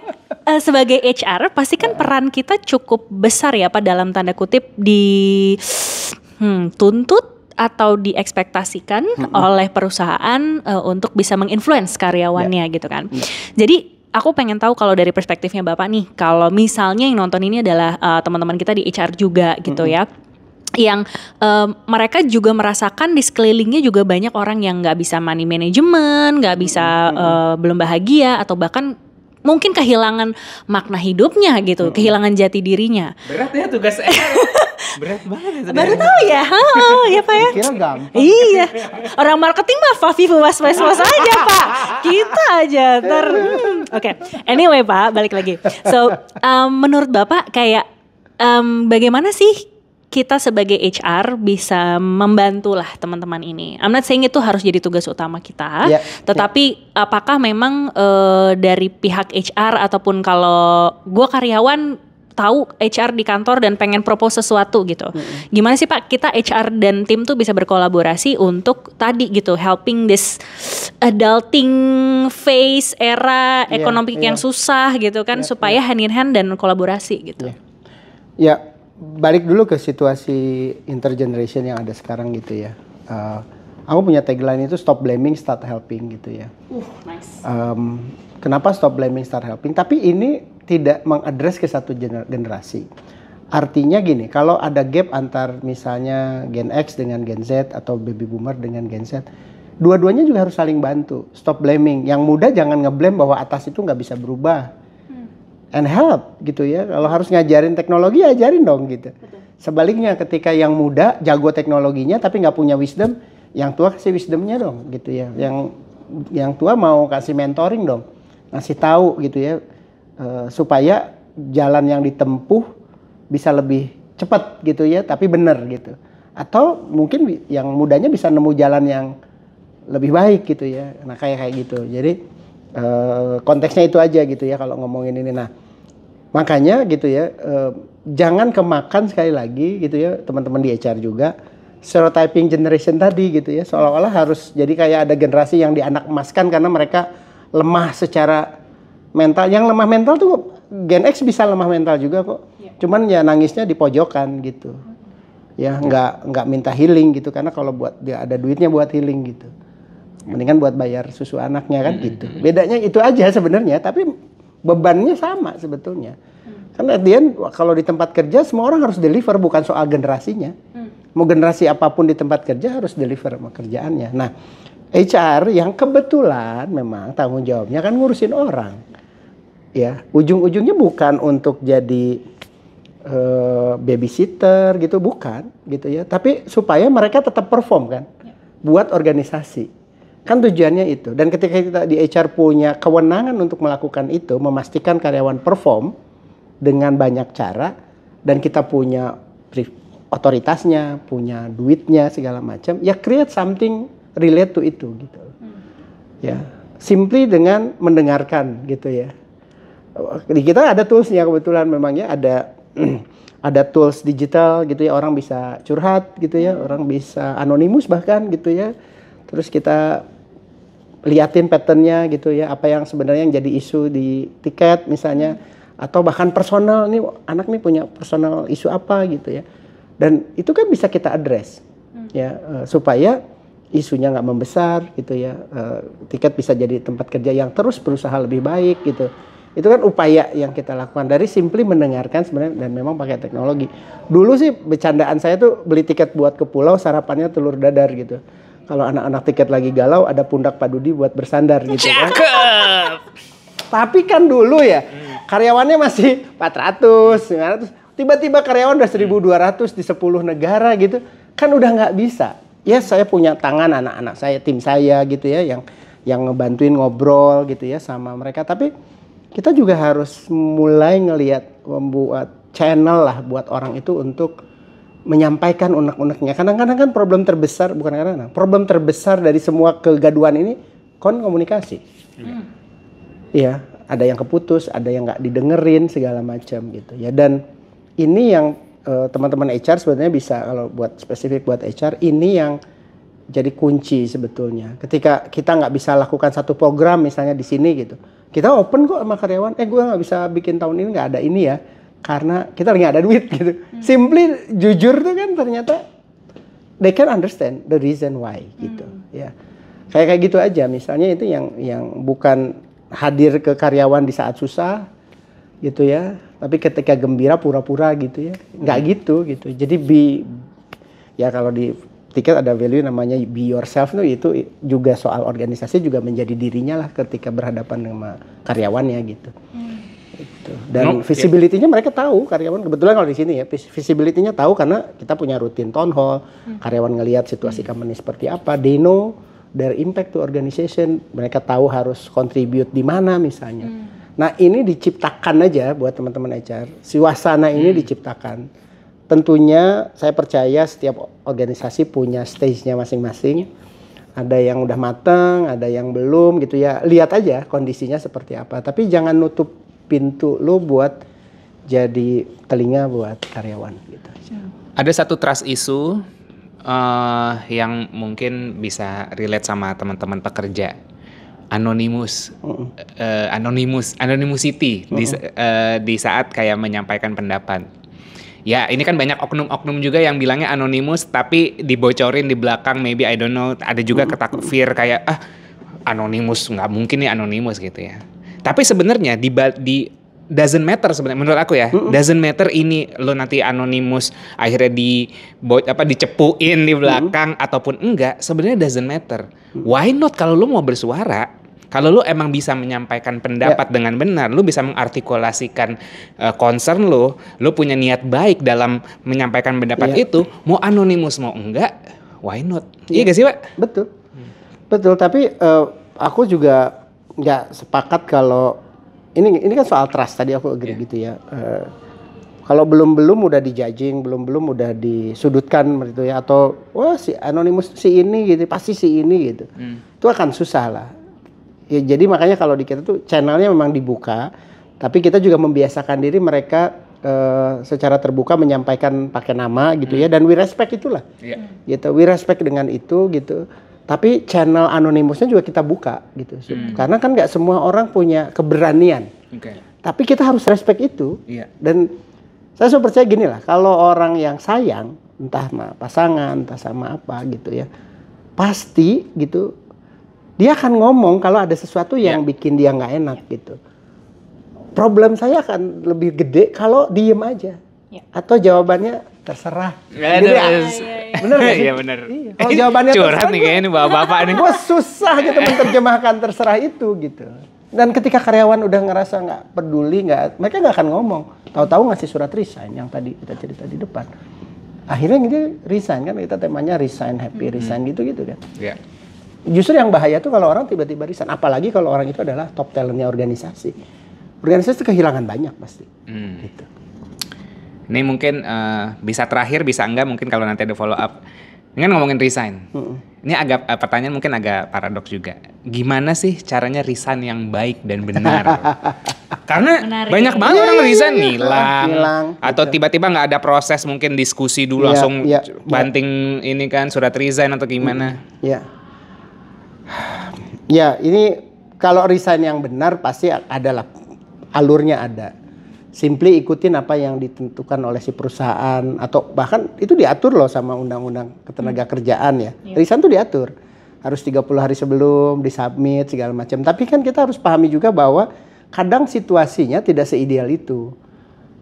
sebagai HR pasti kan peran kita cukup besar ya Pak, dalam tanda kutip tuntut atau diekspektasikan oleh perusahaan untuk bisa menginfluence karyawannya gitu kan. Jadi aku pengen tahu kalau dari perspektifnya Bapak nih, kalau misalnya yang nonton ini adalah teman-teman kita di HR juga gitu ya, yang mereka juga merasakan di sekelilingnya juga banyak orang yang nggak bisa money management, nggak bisa belum bahagia, atau bahkan mungkin kehilangan makna hidupnya gitu, kehilangan jati dirinya. Berat ya tugas berat banget. Baru tahu ya, ya Pak ya. Kira gampang. Iya, orang marketing mah Fafifu was aja Pak, kita aja Oke. Anyway Pak, balik lagi. So menurut Bapak kayak bagaimana sih kita sebagai HR bisa membantulah teman-teman ini? I'm not saying itu harus jadi tugas utama kita, tetapi apakah memang dari pihak HR ataupun kalau gue karyawan tahu HR di kantor dan pengen propose sesuatu gitu, gimana sih Pak kita HR dan tim tuh bisa berkolaborasi untuk tadi gitu helping this adulting phase era ekonomi yang susah gitu kan, supaya hand in hand dan kolaborasi gitu. Balik dulu ke situasi intergeneration yang ada sekarang gitu ya. Aku punya tagline itu stop blaming, start helping gitu ya. Nice. Kenapa stop blaming, start helping? Tapi ini tidak mengadres ke satu generasi. Artinya gini, kalau ada gap antar misalnya Gen X dengan Gen Z atau Baby Boomer dengan Gen Z, dua-duanya juga harus saling bantu. Stop blaming. Yang muda jangan ngeblame bahwa atas itu nggak bisa berubah. And help gitu ya. Kalau harus ngajarin teknologi, ajarin dong gitu. Sebaliknya ketika yang muda jago teknologinya tapi nggak punya wisdom, yang tua kasih wisdomnya dong gitu ya. Yang tua mau kasih mentoring dong, ngasih tahu gitu ya, supaya jalan yang ditempuh bisa lebih cepat gitu ya, tapi benar gitu. Atau mungkin yang mudanya bisa nemu jalan yang lebih baik gitu ya. Nah kayak gitu. Jadi konteksnya itu aja gitu ya kalau ngomongin ini. Nah makanya gitu ya, jangan kemakan sekali lagi gitu ya teman-teman di HR juga stereotyping generation tadi gitu ya, seolah-olah harus jadi kayak ada generasi yang dianak emaskan karena mereka lemah secara mental. Yang lemah mental tuh Gen X bisa lemah mental juga kok. Cuman ya nangisnya di pojokan gitu. Ya nggak minta healing gitu, karena kalau buat dia ada duitnya buat healing gitu. Mendingan buat bayar susu anaknya kan gitu. Bedanya itu aja sebenarnya, tapi bebannya sama sebetulnya. Karena kalau di tempat kerja semua orang harus deliver, bukan soal generasinya. Mau generasi apapun di tempat kerja harus deliver sama kerjaannya. Nah, HR yang kebetulan memang tanggung jawabnya kan ngurusin orang. Ya, ujung-ujungnya bukan untuk jadi babysitter gitu, bukan gitu ya. Tapi supaya mereka tetap perform kan, buat organisasi. Kan tujuannya itu. Dan ketika kita di HR punya kewenangan untuk melakukan itu, memastikan karyawan perform dengan banyak cara, dan kita punya otoritasnya, punya duitnya segala macam, ya create something relate to itu gitu. Ya, simply dengan mendengarkan gitu ya. Di kita ada toolsnya kebetulan, memangnya ada tools digital gitu ya, orang bisa curhat gitu ya, orang bisa anonimus bahkan gitu ya. Terus kita liatin patternnya gitu ya, apa yang sebenarnya yang jadi isu di tiket misalnya, atau bahkan personal, nih anak nih punya personal isu apa gitu ya, dan itu kan bisa kita address ya, supaya isunya nggak membesar gitu ya, tiket bisa jadi tempat kerja yang terus berusaha lebih baik gitu. Itu kan upaya yang kita lakukan dari simply mendengarkan sebenarnya, dan memang pakai teknologi. Dulu sih bercandaan saya tuh beli tiket buat ke pulau, sarapannya telur dadar gitu. Kalau anak-anak tiket lagi galau, ada pundak Pak Dudi buat bersandar gitu kan. Tapi kan dulu ya, karyawannya masih 400, 500. Tiba-tiba karyawan udah 1.200 di 10 negara gitu. Kan udah nggak bisa. Ya saya punya tangan anak-anak saya, tim saya gitu ya, yang ngebantuin ngobrol gitu ya sama mereka. Tapi kita juga harus mulai ngelihat, membuat channel lah buat orang itu untuk menyampaikan unek-uneknya. Kadang-kadang kan problem terbesar dari semua kegaduhan ini komunikasi. Iya, ada yang keputus, ada yang nggak didengerin segala macam gitu ya. Dan ini yang teman-teman HR sebenarnya bisa, kalau buat spesifik buat HR, ini yang jadi kunci sebetulnya. Ketika kita nggak bisa lakukan satu program misalnya di sini gitu, kita open kok sama karyawan, gue nggak bisa bikin tahun ini, nggak ada ini ya, karena kita lagi nggak ada duit gitu. Simply jujur tuh kan ternyata they can understand the reason why gitu ya. Kayak gitu aja misalnya, itu yang bukan hadir ke karyawan di saat susah gitu ya, tapi ketika gembira pura-pura gitu ya, nggak gitu. Jadi ya kalau di tiket ada value namanya be yourself tuh, itu juga soal organisasi, juga menjadi dirinya lah ketika berhadapan sama karyawannya gitu. Gitu. Dan visibility-nya mereka tahu, karyawan kebetulan kalau di sini ya visibility-nya tahu karena kita punya rutin town hall, karyawan ngelihat situasi company seperti apa, they know their impact to organization, mereka tahu harus contribute di mana misalnya. Nah ini diciptakan aja buat teman-teman HR, suasana ini diciptakan. Tentunya saya percaya setiap organisasi punya stage-nya masing-masing. Ada yang udah mateng, ada yang belum gitu ya. Lihat aja kondisinya seperti apa. Tapi jangan nutup pintu lu buat jadi telinga buat karyawan gitu. Ada satu trust issue yang mungkin bisa relate sama teman-teman pekerja. Anonymity di saat kayak menyampaikan pendapat. Ya ini kan banyak oknum-oknum juga yang bilangnya anonymous tapi dibocorin di belakang, maybe I don't know. Ada juga ketakut fear kayak anonymous, nggak mungkin nih anonymous gitu ya. Tapi sebenarnya di doesn't matter sebenarnya menurut aku ya. Doesn't matter ini lo nanti anonymous akhirnya dicepuin di belakang ataupun enggak, sebenarnya doesn't matter. Why not kalau lo mau bersuara? Kalau lu emang bisa menyampaikan pendapat dengan benar, lu bisa mengartikulasikan concern lu punya niat baik dalam menyampaikan pendapat itu, mau anonimus mau enggak, why not? Iya gak sih, Pak? Betul. Betul, tapi aku juga nggak sepakat kalau ini kan soal trust, tadi aku agree gitu ya. Kalau belum udah dijudging, belum udah disudutkan gitu ya, atau wah si anonimus si ini gitu, pasti si ini gitu. Itu akan susah lah. Ya, jadi makanya kalau di kita tuh channelnya memang dibuka, tapi kita juga membiasakan diri mereka secara terbuka menyampaikan pakai nama gitu ya, dan we respect itulah. Gitu, we respect dengan itu gitu. Tapi channel anonimusnya juga kita buka gitu. Karena kan nggak semua orang punya keberanian. Tapi kita harus respect itu. Iya. Dan saya selalu percaya gini lah, kalau orang yang sayang, entah sama pasangan, entah sama apa gitu ya, pasti gitu, dia akan ngomong kalau ada sesuatu yang bikin dia nggak enak gitu. Problem saya akan lebih gede kalau diem aja. Atau jawabannya terserah. Gitu ya. Bener gak sih? Iya bener. Iya. Kalau jawabannya curhat nih kayaknya nih bapak-bapak nih. Gue susah gitu menerjemahkan terserah itu gitu. Dan ketika karyawan udah ngerasa nggak peduli, mereka nggak akan ngomong. Tahu-tahu ngasih surat resign yang tadi kita cerita di depan. Akhirnya gitu resign kan, kita temanya resign, happy resign gitu-gitu kan. Iya. Justru yang bahaya tuh kalau orang tiba-tiba resign. Apalagi kalau orang itu adalah top talentnya organisasi. Organisasi itu kehilangan banyak pasti. Gitu. Ini mungkin bisa terakhir, bisa enggak, mungkin kalau nanti ada follow up. Ini kan ngomongin resign. Ini agak pertanyaan mungkin agak paradoks juga. Gimana sih caranya resign yang baik dan benar? Karena banyak banget orang resign ngilang. Atau tiba-tiba nggak ada proses, mungkin diskusi dulu langsung banting ini kan surat resign atau gimana? Ya ini kalau resign yang benar pasti adalah alurnya ada. Simply ikutin apa yang ditentukan oleh si perusahaan atau bahkan itu diatur loh sama undang-undang ketenagakerjaan ya. Resign tuh diatur. Harus 30 hari sebelum disubmit segala macam. Tapi kan kita harus pahami juga bahwa kadang situasinya tidak seideal itu.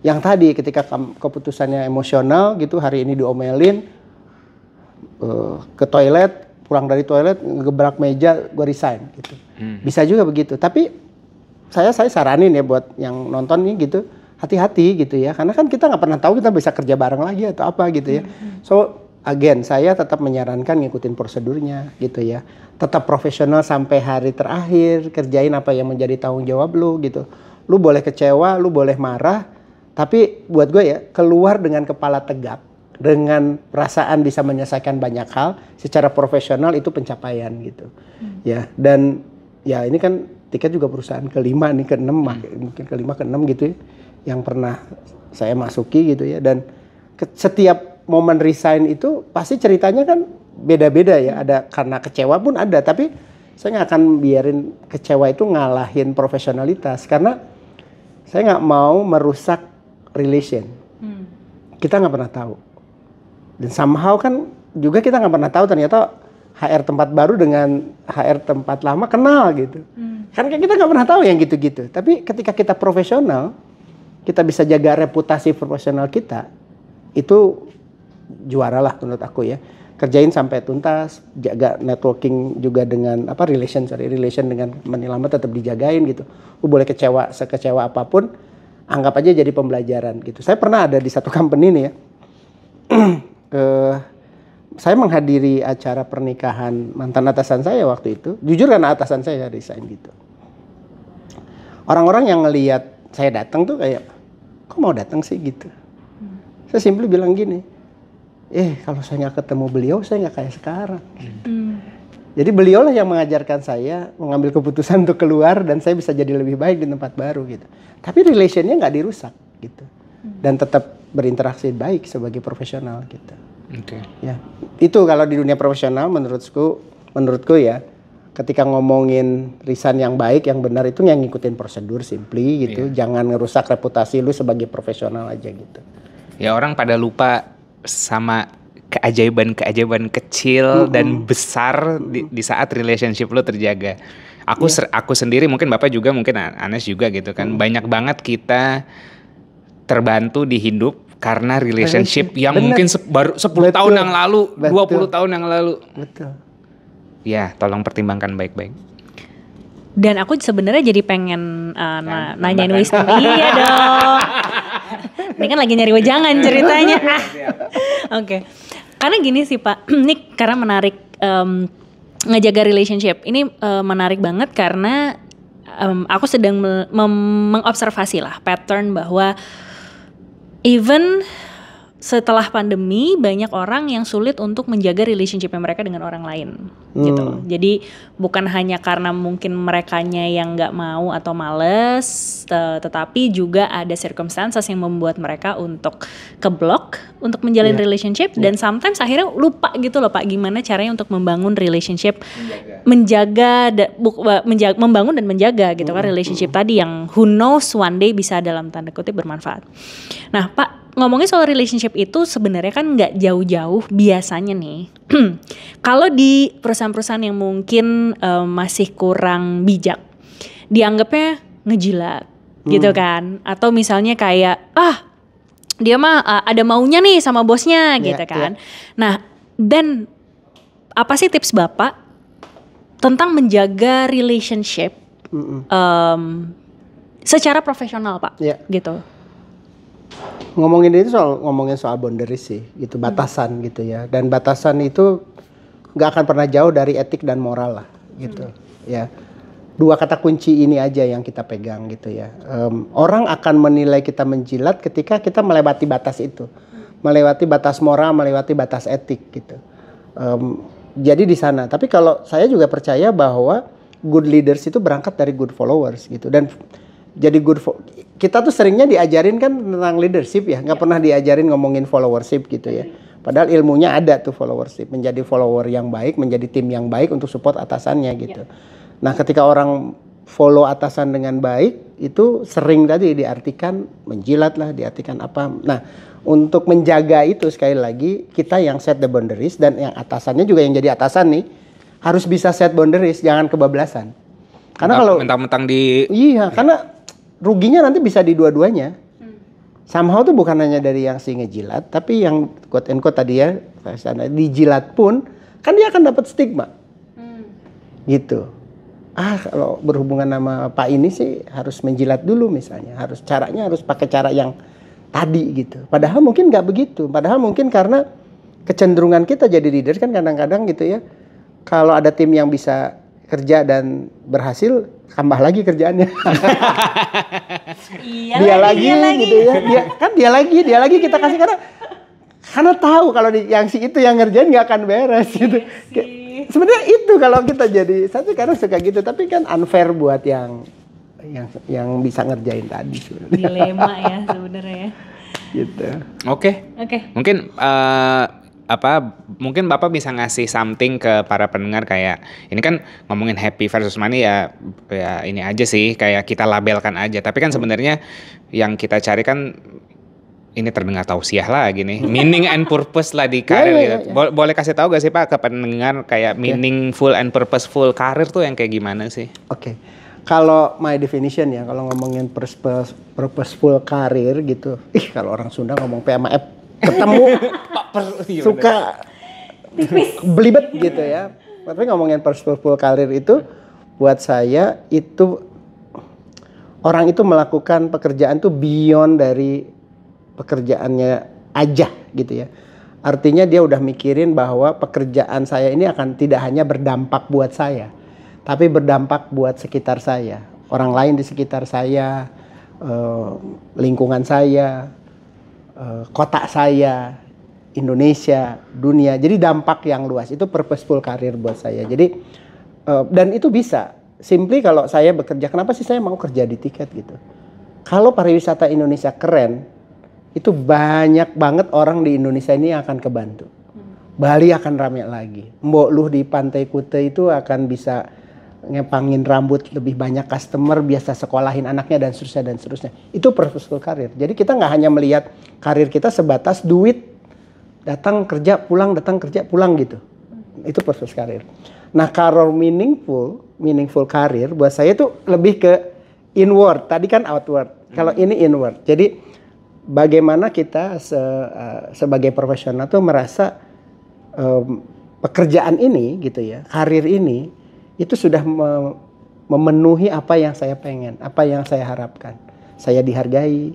Yang tadi ketika keputusannya emosional gitu, hari ini diomelin ke toilet, pulang dari toilet ngegebrak meja, gue resign gitu. Bisa juga begitu. Tapi saya saranin ya buat yang nonton nih gitu, hati-hati gitu ya, karena kan kita nggak pernah tahu kita bisa kerja bareng lagi atau apa gitu ya. So again, saya tetap menyarankan ngikutin prosedurnya gitu ya, tetap profesional sampai hari terakhir, kerjain apa yang menjadi tanggung jawab lu gitu. Lu boleh kecewa, lu boleh marah, tapi buat gue ya, keluar dengan kepala tegak, dengan perasaan bisa menyelesaikan banyak hal secara profesional, itu pencapaian gitu. Ya, dan ya ini kan tiket juga perusahaan kelima nih, ke-6 mungkin kelima ke-6 gitu ya, yang pernah saya masuki gitu ya. Dan setiap momen resign itu pasti ceritanya kan beda-beda ya, ada karena kecewa pun ada, tapi saya nggak akan biarin kecewa itu ngalahin profesionalitas, karena saya nggak mau merusak relation. Kita nggak pernah tahu, dan somehow kan juga kita nggak pernah tahu ternyata HR tempat baru dengan HR tempat lama kenal gitu. Kan kita nggak pernah tahu yang gitu-gitu. Tapi ketika kita profesional, kita bisa jaga reputasi profesional kita, itu juara lah menurut aku ya. Kerjain sampai tuntas, jaga networking juga dengan relation dengan company lama tetap dijagain gitu. Lu boleh kecewa sekecewa apapun, anggap aja jadi pembelajaran gitu. Saya pernah ada di satu company nih ya. Saya menghadiri acara pernikahan mantan atasan saya waktu itu. Jujur karena atasan saya resign gitu. Orang-orang yang ngelihat saya datang tuh kayak, kok mau datang sih gitu. Saya simply bilang gini, kalau saya nggak ketemu beliau, saya nggak kayak sekarang. Jadi beliau lah yang mengajarkan saya mengambil keputusan untuk keluar, dan saya bisa jadi lebih baik di tempat baru gitu. Tapi relationnya nggak dirusak gitu, dan tetap berinteraksi baik sebagai profesional gitu. Ya, itu kalau di dunia profesional menurutku ya, ketika ngomongin resign yang baik, yang benar itu yang ngikutin prosedur simply gitu. Jangan ngerusak reputasi lu sebagai profesional aja gitu. Ya, orang pada lupa sama keajaiban-keajaiban kecil dan besar di saat relationship lu terjaga. Aku sendiri, mungkin Bapak juga, mungkin Anes juga gitu kan. Banyak banget kita terbantu di hidup karena relationship yang mungkin baru 10 tahun yang lalu, 20 tahun yang lalu. Betul. Ya, tolong pertimbangkan baik-baik. Dan aku sebenarnya jadi pengen nanyain Wisdom. Iya dong. Ini kan lagi nyari wejangan ceritanya. Oke. Karena gini sih Pak, ini karena menarik ngejaga relationship. Ini menarik banget karena aku sedang mengobservasi lah pattern bahwa even setelah pandemi banyak orang yang sulit untuk menjaga relationship mereka dengan orang lain gitu. Jadi bukan hanya karena mungkin merekanya yang nggak mau atau males, tetapi juga ada circumstances yang membuat mereka untuk keblok untuk menjalin relationship dan sometimes akhirnya lupa gitu loh Pak gimana caranya untuk membangun relationship, membangun dan menjaga gitu kan relationship tadi yang who knows one day bisa dalam tanda kutip bermanfaat. Nah Pak, ngomongin soal relationship itu sebenarnya kan nggak jauh-jauh biasanya nih. Kalau di perusahaan-perusahaan yang mungkin masih kurang bijak, dianggapnya ngejilat gitu kan. Atau misalnya kayak dia mah ada maunya nih sama bosnya gitu kan. Nah, dan apa sih tips Bapak tentang menjaga relationship secara profesional Pak gitu? Ngomongin soal boundaries sih gitu, batasan gitu ya, dan batasan itu nggak akan pernah jauh dari etik dan moral lah gitu ya. Dua kata kunci ini aja yang kita pegang gitu ya. Orang akan menilai kita menjilat ketika kita melewati batas itu, melewati batas moral, melewati batas etik gitu. Jadi di sana. Tapi kalau saya juga percaya bahwa good leaders itu berangkat dari good followers gitu, dan jadi kita tuh seringnya diajarin kan tentang leadership ya, nggak pernah diajarin ngomongin followership gitu ya. Padahal ilmunya ada tuh followership, menjadi follower yang baik, menjadi tim yang baik untuk support atasannya gitu. Nah ketika orang follow atasan dengan baik itu sering tadi diartikan menjilat lah, diartikan apa. Nah untuk menjaga itu sekali lagi kita yang set the boundaries, dan yang atasannya juga yang jadi atasan nih harus bisa set boundaries, jangan kebablasan. Karena kalau mentang-mentang di karena ruginya nanti bisa di dua-duanya. Somehow tuh bukan hanya dari yang si ngejilat, tapi yang quote and quote tadi ya, dijilat pun kan dia akan dapat stigma. Gitu. Kalau berhubungan sama Pak ini sih harus menjilat dulu misalnya, caranya harus pakai cara yang tadi gitu. Padahal mungkin nggak begitu. Padahal mungkin karena kecenderungan kita jadi leader kan kadang-kadang gitu ya. Kalau ada tim yang bisa kerja dan berhasil, tambah lagi kerjaannya. Dia lagi gitu ya. Dia lagi kita kasih karena tahu kalau yang si itu yang ngerjain nggak akan beres gitu. Sebenarnya itu kalau kita jadi satu kadang suka gitu, tapi kan unfair buat yang bisa ngerjain tadi sebenarnya. Dilema ya sebenarnya ya. Gitu. Oke. Mungkin mungkin Bapak bisa ngasih something ke para pendengar, kayak ini kan ngomongin happy versus money ya ini aja sih, kayak kita labelkan aja, tapi kan sebenarnya yang kita cari kan ini terdengar tausiah lah gini, meaning and purpose lah di karir gitu. Boleh kasih tahu gak sih Pak ke pendengar kayak meaningful and purposeful karir tuh yang kayak gimana sih? Oke. Kalau my definition ya, kalau ngomongin purposeful karir gitu, kalau orang Sunda ngomong PMF ketemu suka belibet gitu ya. Tapi ngomongin purposeful karir itu buat saya itu orang itu melakukan pekerjaan tuh beyond dari pekerjaannya aja gitu ya. Artinya dia udah mikirin bahwa pekerjaan saya ini akan tidak hanya berdampak buat saya, tapi berdampak buat sekitar saya, orang lain di sekitar saya, lingkungan saya, kota saya, Indonesia, dunia. Jadi dampak yang luas itu purposeful karir buat saya. Jadi dan itu bisa simply kalau saya bekerja, kenapa sih saya mau kerja di Tiket gitu? Kalau pariwisata Indonesia keren, itu banyak banget orang di Indonesia ini yang akan kebantu. Bali akan rame lagi. Mbok Luh di Pantai Kute itu akan bisa ngepangin rambut lebih banyak customer, biasa sekolahin anaknya dan seterusnya. Itu purposeful karir. Jadi kita nggak hanya melihat karir kita sebatas duit, datang kerja pulang gitu. Itu purposeful karir. Nah kalau meaningful karir buat saya itu lebih ke inward. Tadi kan outward. Kalau ini inward. Jadi bagaimana kita sebagai profesional tuh merasa pekerjaan ini gitu ya, karir ini itu sudah memenuhi apa yang saya pengen, apa yang saya harapkan. Saya dihargai,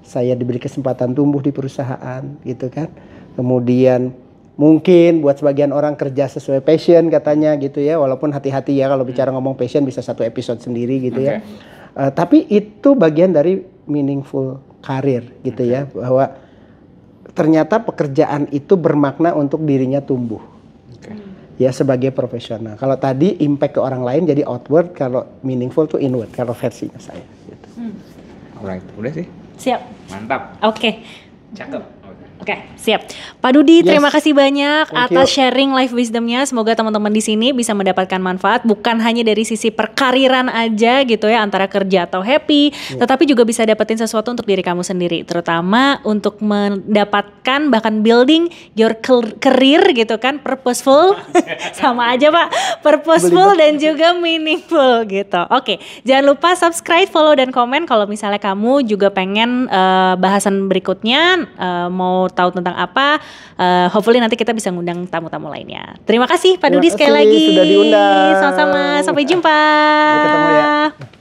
saya diberi kesempatan tumbuh di perusahaan gitu kan. Kemudian mungkin buat sebagian orang kerja sesuai passion katanya gitu ya, walaupun hati-hati ya kalau bicara ngomong passion bisa satu episode sendiri gitu ya. Tapi itu bagian dari meaningful karir gitu ya, bahwa ternyata pekerjaan itu bermakna untuk dirinya tumbuh. Oke. Ya sebagai profesional. Kalau tadi impact ke orang lain jadi outward, kalau meaningful tuh inward kalau versinya saya. Gitu. Alright, udah sih. Siap. Mantap. Oke. Cakep. Oke, siap. Pak Dudi, Yes. terima kasih banyak Thank atas you. sharing life wisdomnya. Semoga teman-teman di sini bisa mendapatkan manfaat bukan hanya dari sisi perkariran aja gitu ya, antara kerja atau happy, tetapi juga bisa dapetin sesuatu untuk diri kamu sendiri, terutama untuk mendapatkan bahkan building your career gitu kan, purposeful. Sama aja Pak, purposeful dan juga meaningful gitu. Oke, jangan lupa subscribe, follow dan komen kalau misalnya kamu juga pengen bahasan berikutnya, mau tahu tentang apa, hopefully nanti kita bisa ngundang tamu-tamu lainnya. Terima kasih Pak Terima Dudi sekali kasih lagi. sudah diundang. Sama-sama, sampai jumpa. Sampai ketemu ya.